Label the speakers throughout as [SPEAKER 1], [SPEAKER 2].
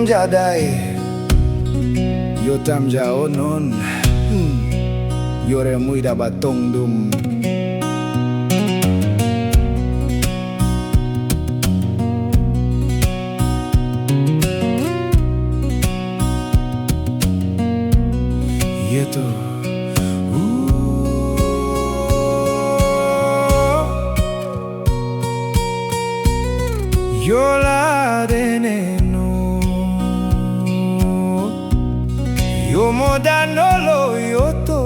[SPEAKER 1] jadai yo tam ja onon yore muida batong dum yeto yo la deneno yo modanolo yoto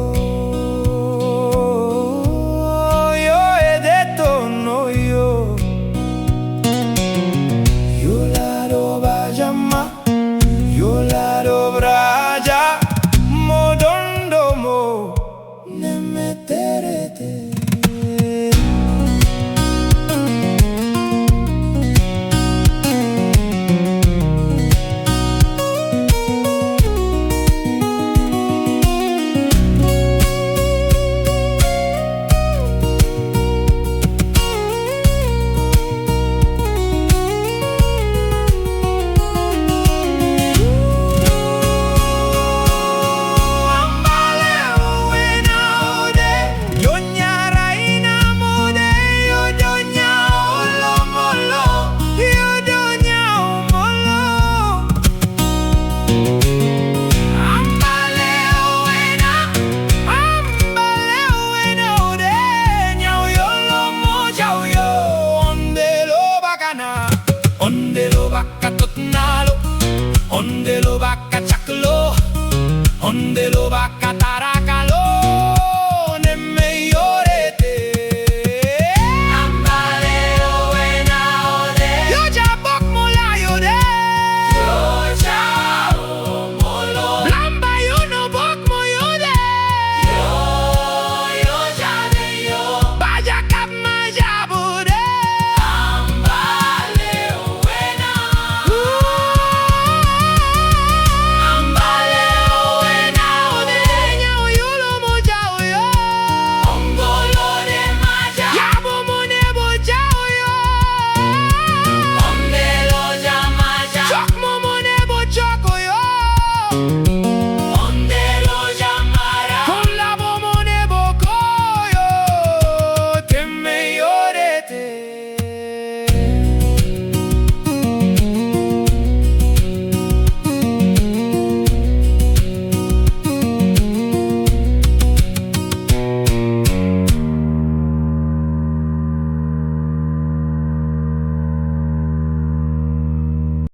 [SPEAKER 1] yo edeto no yo la do bajama yo la do braja modondo mo ne meterete. Onde lo baka totnalo, onde lo baka chaklo, onde lo baka tara.